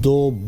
2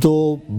2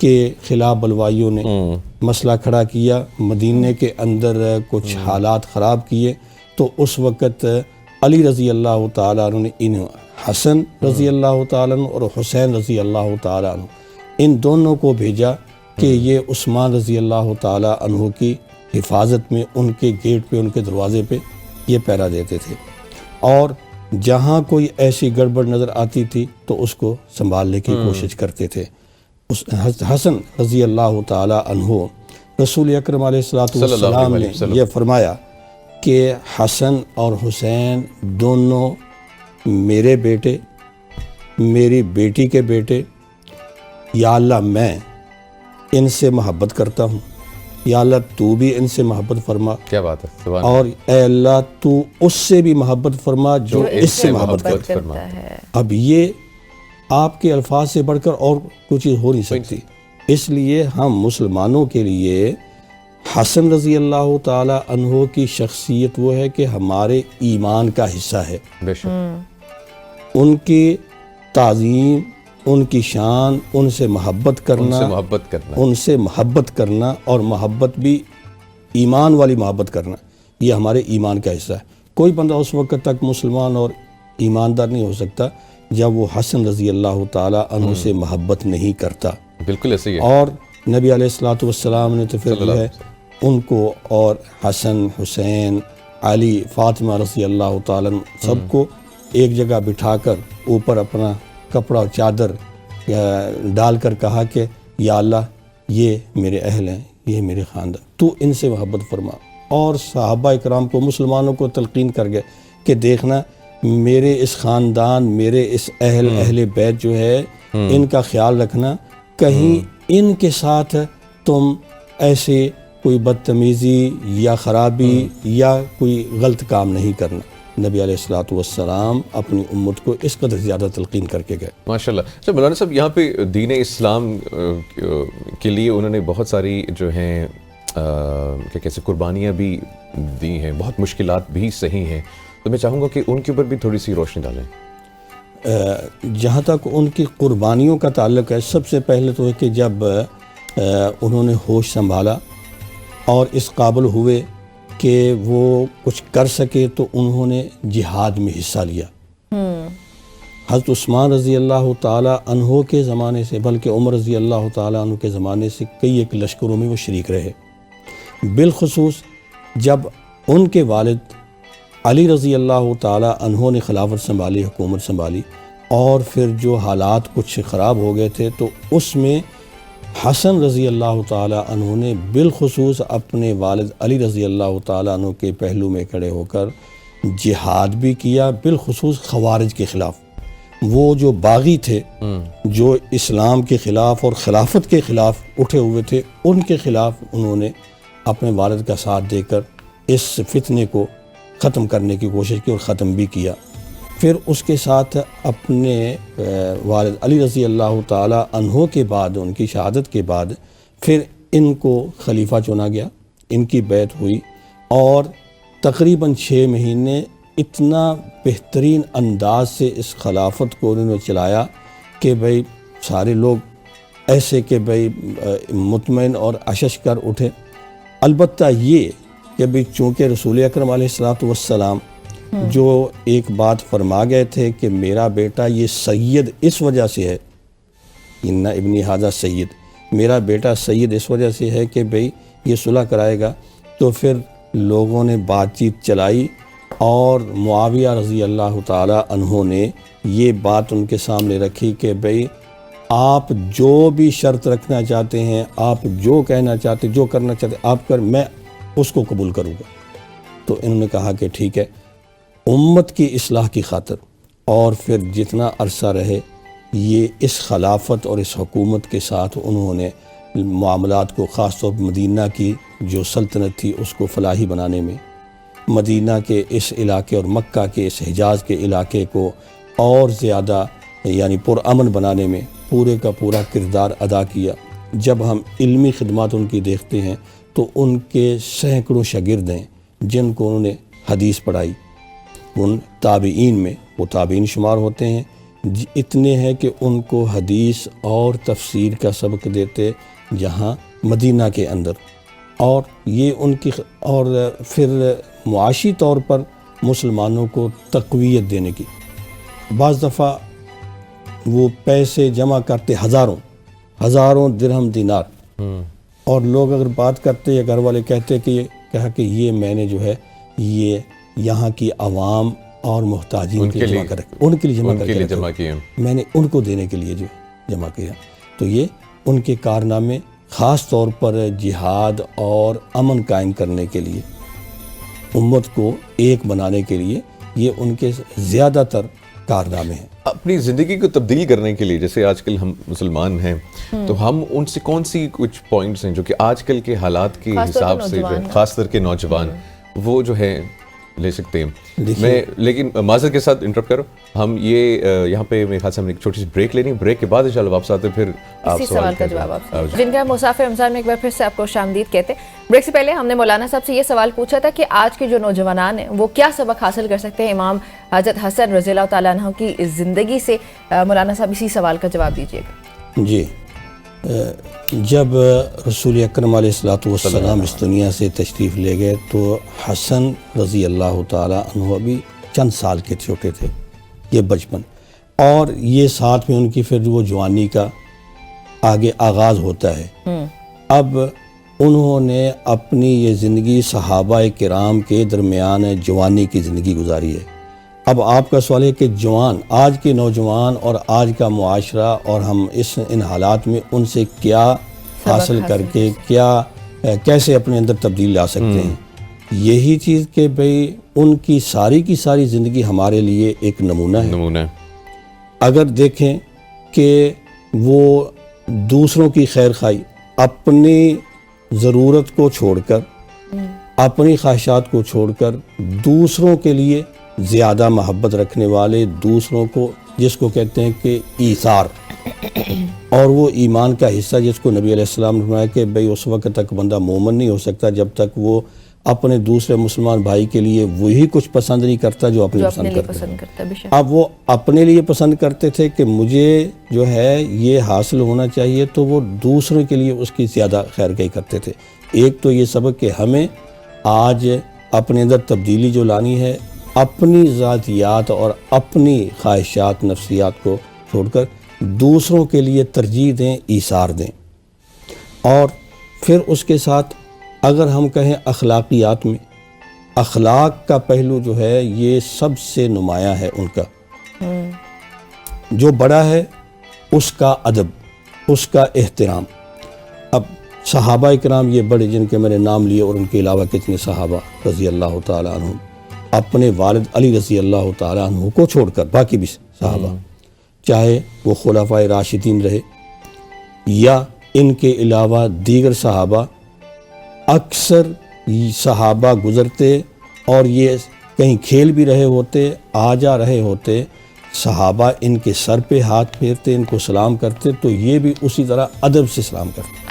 کے خلاف بلوائیوں نے مسئلہ کھڑا کیا، مدینے کے اندر کچھ حالات خراب کیے، تو اس وقت علی رضی اللہ تعالیٰ عنہ نے ان حسن رضی اللہ تعالیٰ عنہ اور حسین رضی اللہ تعالیٰ عنہ ان دونوں کو بھیجا کہ یہ عثمان رضی اللہ تعالیٰ عنہ کی حفاظت میں ان کے گیٹ پہ، ان کے دروازے پہ یہ پہرا دیتے تھے، اور جہاں کوئی ایسی گڑبڑ نظر آتی تھی تو اس کو سنبھالنے کی کوشش کرتے تھے۔ حسن رضی اللہ تعالیٰ عنہ، رسول اکرم علیہ السلام نے یہ فرمایا کہ حسن اور حسین دونوں میرے بیٹے، میری بیٹی کے بیٹے، یا اللہ میں ان سے محبت کرتا ہوں، یا اللہ تو بھی ان سے محبت فرما، کیا بات ہے، سبحان اور اے اللہ تو اس سے بھی محبت فرما جو اس سے محبت کرتا ہے۔ اب یہ آپ کے الفاظ سے بڑھ کر اور کوئی چیز ہو نہیں سکتی، اس لیے ہم مسلمانوں کے لیے حسن رضی اللہ تعالی عنہ کی شخصیت وہ ہے کہ ہمارے ایمان کا حصہ ہے، بے شک، ان کی تعظیم، ان کی شان، ان سے محبت کرنا، ان سے محبت کرنا اور محبت بھی ایمان والی محبت کرنا، یہ ہمارے ایمان کا حصہ ہے۔ کوئی بندہ اس وقت تک مسلمان اور ایماندار نہیں ہو سکتا جب وہ حسن رضی اللہ تعالی عنہ سے محبت نہیں کرتا۔ بالکل ایسے ہی ہے، اور نبی علیہ الصلوۃ والسلام نے تو پھر جو ہے ان کو اور حسن، حسین، علی، فاطمہ رضی اللہ تعالیٰ سب کو ایک جگہ بٹھا کر اوپر اپنا کپڑا اور چادر ڈال کر کہا کہ یا اللہ یہ میرے اہل ہیں، یہ میرے خاندان، تو ان سے محبت فرما۔ اور صحابہ اکرام کو، مسلمانوں کو تلقین کر گئے کہ دیکھنا میرے اس خاندان، میرے اس اہل بیت جو ہے ان کا خیال رکھنا، کہیں ان کے ساتھ تم ایسے کوئی بدتمیزی یا خرابی یا کوئی غلط کام نہیں کرنا۔ نبی علیہ الصلوۃ والسلام اپنی امت کو اس قدر زیادہ تلقین کر کے گئے۔ ماشاءاللہ۔ اچھا مولانا صاحب، یہاں پہ دین اسلام کے لیے انہوں نے بہت ساری جو ہیں کیا کیسے قربانیاں بھی دی ہیں، بہت مشکلات بھی صحیح ہیں، تو میں چاہوں گا کہ ان کے اوپر بھی تھوڑی سی روشنی ڈالیں۔ جہاں تک ان کی قربانیوں کا تعلق ہے، سب سے پہلے تو ہے کہ جب انہوں نے ہوش سنبھالا اور اس قابل ہوئے کہ وہ کچھ کر سکے تو انہوں نے جہاد میں حصہ لیا۔ حضرت عثمان رضی اللہ تعالیٰ عنہ کے زمانے سے، بلکہ عمر رضی اللہ تعالیٰ عنہ کے زمانے سے کئی ایک لشکروں میں وہ شریک رہے، بالخصوص جب ان کے والد علی رضی اللہ تعالیٰ عنہ نے خلافت سنبھالی، حکومت سنبھالی، اور پھر جو حالات کچھ خراب ہو گئے تھے تو اس میں حسن رضی اللہ تعالیٰ عنہ نے بالخصوص اپنے والد علی رضی اللہ تعالیٰ عنہ کے پہلو میں کھڑے ہو کر جہاد بھی کیا، بالخصوص خوارج کے خلاف۔ وہ جو باغی تھے، جو اسلام کے خلاف اور خلافت کے خلاف اٹھے ہوئے تھے، ان کے خلاف انہوں نے اپنے والد کا ساتھ دے کر اس فتنے کو ختم کرنے کی کوشش کی اور ختم بھی کیا۔ پھر اس کے ساتھ اپنے والد علی رضی اللہ تعالیٰ عنہ کے بعد، ان کی شہادت کے بعد، پھر ان کو خلیفہ چنا گیا، ان کی بیعت ہوئی، اور تقریباً 6 مہینے اتنا بہترین انداز سے اس خلافت کو انہوں نے چلایا کہ بھئی سارے لوگ ایسے کہ بھئی مطمئن اور اشش کر اٹھے۔ البتہ یہ کہ بھئی چونکہ رسول اکرم علیہ الصلوۃ والسلام جو ایک بات فرما گئے تھے کہ میرا بیٹا یہ سید اس وجہ سے ہے، ان ابنی ھذا سید، میرا بیٹا سید اس وجہ سے ہے کہ بھئی یہ صلح کرائے گا، تو پھر لوگوں نے بات چیت چلائی، اور معاویہ رضی اللہ تعالی عنہ نے یہ بات ان کے سامنے رکھی کہ بھئی آپ جو بھی شرط رکھنا چاہتے ہیں، آپ جو کہنا چاہتے، جو کرنا چاہتے آپ کر، میں اس کو قبول کروں گا۔ تو انہوں نے کہا کہ ٹھیک ہے، امت کی اصلاح کی خاطر، اور پھر جتنا عرصہ رہے یہ اس خلافت اور اس حکومت کے ساتھ انہوں نے معاملات کو، خاص طور پر مدینہ کی جو سلطنت تھی اس کو فلاحی بنانے میں، مدینہ کے اس علاقے اور مکہ کے اس حجاز کے علاقے کو اور زیادہ یعنی پرامن بنانے میں پورے کا پورا کردار ادا کیا۔ جب ہم علمی خدمات ان کی دیکھتے ہیں تو ان کے سینکڑوں شاگرد ہیں جن کو انہوں نے حدیث پڑھائی، ان تابعین میں وہ تابعین شمار ہوتے ہیں اتنے ہیں کہ ان کو حدیث اور تفسیر کا سبق دیتے جہاں مدینہ کے اندر، اور یہ ان کی اور پھر معاشی طور پر مسلمانوں کو تقویت دینے کی. بعض دفعہ وہ پیسے جمع کرتے ہزاروں درہم دینار، اور لوگ اگر بات کرتے یا گھر والے کہتے کہ یہ میں نے جو ہے یہ یہاں کی عوام اور محتاجین کے لیے جمع کر میں نے ان کو دینے کے لیے جو جمع کیا. تو یہ ان کے کارنامے خاص طور پر جہاد اور امن قائم کرنے کے لیے، امت کو ایک بنانے کے لیے، یہ ان کے زیادہ تر کارنامے ہیں. اپنی زندگی کو تبدیل کرنے کے لیے، جیسے آج کل ہم مسلمان ہیں تو ہم ان سے کون سی کچھ پوائنٹس ہیں جو کہ آج کل کے حالات کے حساب سے خاص کر کے نوجوان وہ جو ہے لے سکتے ہیں؟ میں لیکن معذرت کے ساتھ انٹرپٹ کرو، ہم یہ یہاں پہ میرے خیال سے ہم نے ایک چھوٹی سی بریک لینی ہے، بریک کے بعد انشاءاللہ واپس آتے پھر آپ سوال کا جواب آپ جن کا مسافر رمضان میں ایک بار پھر سے آپ کو خوش آمدید کہتے ہیں. بریک سے پہلے ہم نے مولانا صاحب سے یہ سوال پوچھا تھا کہ آج کے جو نوجوانان ہیں وہ کیا سبق حاصل کر سکتے ہیں امام حضرت حسن رضی اللہ تعالیٰ عنہ کی زندگی سے. مولانا صاحب اسی سوال کا جواب دیجیے گا. جی، جب رسول اکرم علیہ الصلوۃ والسلام اس دنیا سے تشریف لے گئے تو حسن رضی اللہ تعالیٰ عنہ ابھی چند سال کے چھوٹے تھے، یہ بچپن، اور یہ ساتھ میں ان کی پھر وہ جوانی کا آگے آغاز ہوتا ہے. اب انہوں نے اپنی یہ زندگی صحابہ کرام کے درمیان جوانی کی زندگی گزاری ہے. اب آپ کا سوال ہے کہ جوان، آج کے نوجوان اور آج کا معاشرہ اور ہم ان حالات میں ان سے کیا حاصل کر کے کیسے اپنے اندر تبدیل لا سکتے ہیں؟ یہی چیز کہ بھئی ان کی ساری زندگی ہمارے لیے ایک نمونہ ہے. اگر دیکھیں کہ وہ دوسروں کی خیر خواہی، اپنی ضرورت کو چھوڑ کر، اپنی خواہشات کو چھوڑ کر دوسروں کے لیے زیادہ محبت رکھنے والے، دوسروں کو جس کو کہتے ہیں کہ ایثار، اور وہ ایمان کا حصہ جس کو نبی علیہ السلام نے فرمایا کہ بھئی اس وقت تک بندہ مومن نہیں ہو سکتا جب تک وہ اپنے دوسرے مسلمان بھائی کے لیے وہی کچھ پسند نہیں کرتا جو اپنے پسند کرتا ہے. اب وہ اپنے لیے پسند کرتے تھے کہ مجھے جو ہے یہ حاصل ہونا چاہیے، تو وہ دوسروں کے لیے اس کی زیادہ خیر خواہی کرتے تھے. ایک تو یہ سبق کہ ہمیں آج اپنے اندر تبدیلی جو لانی ہے، اپنی ذاتیات اور اپنی خواہشات نفسیات کو چھوڑ کر دوسروں کے لیے ترجیح دیں، ایثار دیں. اور پھر اس کے ساتھ اگر ہم کہیں اخلاقیات میں، اخلاق کا پہلو جو ہے یہ سب سے نمایاں ہے ان کا. جو بڑا ہے اس کا ادب، اس کا احترام. اب صحابہ کرام یہ بڑے جن کے میں نے نام لیے اور ان کے علاوہ کتنے صحابہ رضی اللہ تعالیٰ عنہ، اپنے والد علی رضی اللہ تعالیٰ عنہ کو چھوڑ کر باقی بھی صحابہ، چاہے وہ خلفائے راشدین رہے یا ان کے علاوہ دیگر صحابہ، اکثر صحابہ گزرتے اور یہ کہیں کھیل بھی رہے ہوتے، آ جا رہے ہوتے، صحابہ ان کے سر پہ ہاتھ پھیرتے، ان کو سلام کرتے تو یہ بھی اسی طرح ادب سے سلام کرتے.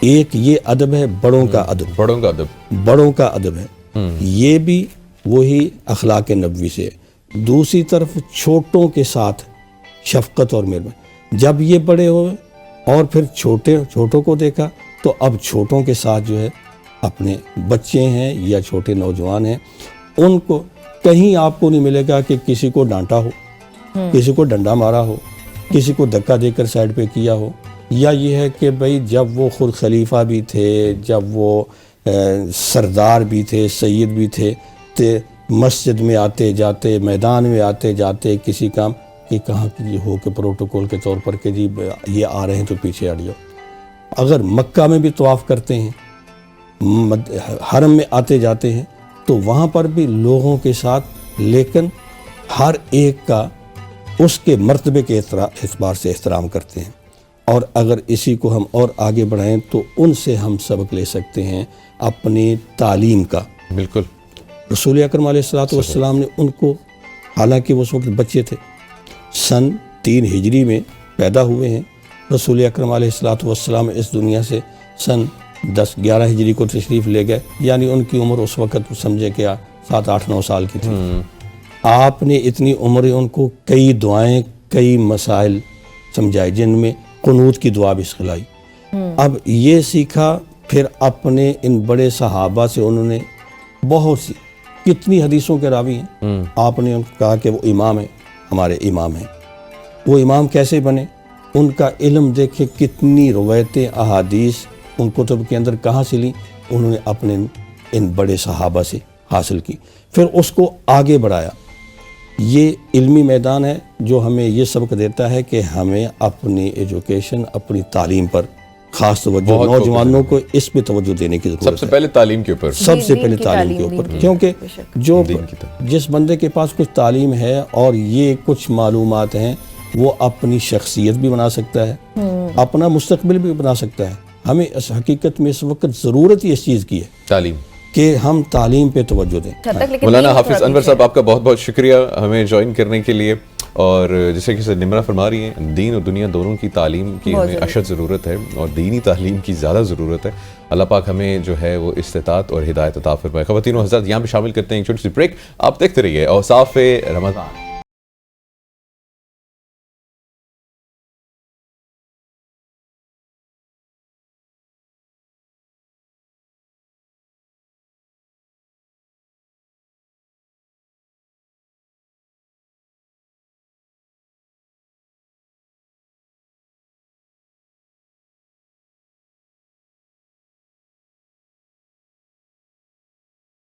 ایک یہ ادب ہے بڑوں کا ادب ہے. یہ بھی وہی اخلاق نبوی سے. دوسری طرف چھوٹوں کے ساتھ شفقت اور مہربانی. جب یہ بڑے ہوئے اور پھر چھوٹوں کو دیکھا تو اب چھوٹوں کے ساتھ جو ہے اپنے بچے ہیں یا چھوٹے نوجوان ہیں، ان کو کہیں آپ کو نہیں ملے گا کہ کسی کو ڈانٹا ہو، کسی کو ڈنڈا مارا ہو، کسی کو دھکا دے کر سائڈ پہ کیا ہو. یا یہ ہے کہ بھئی جب وہ خود خلیفہ بھی تھے، جب وہ سردار بھی تھے، سید بھی تھے، مسجد میں آتے جاتے، میدان میں آتے جاتے کسی کام کہ کہاں کی ہو کہ پروٹوکول کے طور پر کہ جی یہ آ رہے ہیں تو پیچھے ہٹ جاؤ. اگر مکہ میں بھی طواف کرتے ہیں، حرم میں آتے جاتے ہیں تو وہاں پر بھی لوگوں کے ساتھ، لیکن ہر ایک کا اس کے مرتبے کے اعتبار سے احترام کرتے ہیں. اور اگر اسی کو ہم اور آگے بڑھائیں تو ان سے ہم سبق لے سکتے ہیں اپنی تعلیم کا. بالکل. رسول اکرم علیہ الصلوۃ والسلام نے ان کو، حالانکہ وہ اس وقت بچے تھے، سن 3 ہجری میں پیدا ہوئے ہیں. رسول اکرم علیہ الصلوۃ والسلام اس دنیا سے سن 10-11 ہجری کو تشریف لے گئے، یعنی ان کی عمر اس وقت سمجھے کہ 7-8-9 سال کی تھی. آپ نے اتنی عمر ان کو کئی دعائیں کئی مسائل سمجھائے جن میں قنوت کی دعا بھی سکھلائی. اب یہ سیکھا. پھر اپنے ان بڑے صحابہ سے انہوں نے بہت سی کتنی حدیثوں کے راوی ہیں. آپ نے ان کو کہا کہ وہ امام ہیں, ہمارے امام ہیں. وہ امام کیسے بنے؟ ان کا علم دیکھے کتنی روایتیں احادیث ان کتب کے اندر کہاں سے لیں. انہوں نے اپنے ان بڑے صحابہ سے حاصل کی. پھر اس کو آگے بڑھایا. یہ علمی میدان ہے جو ہمیں یہ سبق دیتا ہے کہ ہمیں اپنی ایجوکیشن, اپنی تعلیم پر خاص توجہ, نوجوانوں کو اس پہ توجہ دینے کی ضرورت ہے. سب سے پہلے تعلیم کے اوپر, سب سے پہلے تعلیم کے اوپر, کیونکہ جو جس بندے کے پاس کچھ تعلیم ہے اور یہ کچھ معلومات ہیں وہ اپنی شخصیت بھی بنا سکتا ہے, اپنا مستقبل بھی بنا سکتا ہے. ہمیں اس حقیقت میں اس وقت ضرورت ہی اس چیز کی ہے, تعلیم, کہ ہم تعلیم پہ توجہ دیں. مولانا حافظ انور صاحب آپ کا بہت بہت شکریہ ہمیں جوائن کرنے کے لیے. اور جیسے کہ نمرہ فرما رہی ہیں, دین اور دنیا دونوں کی تعلیم کی ہمیں اشد ضرورت ہے اور دینی تعلیم کی زیادہ ضرورت ہے. اللہ پاک ہمیں جو ہے وہ استطاعت اور ہدایت عطا فرمائے. خواتین و حضرات یہاں پہ شامل کرتے ہیں ایک چھوٹی سی بریک. آپ دیکھتے رہیے اوصاف رمضان.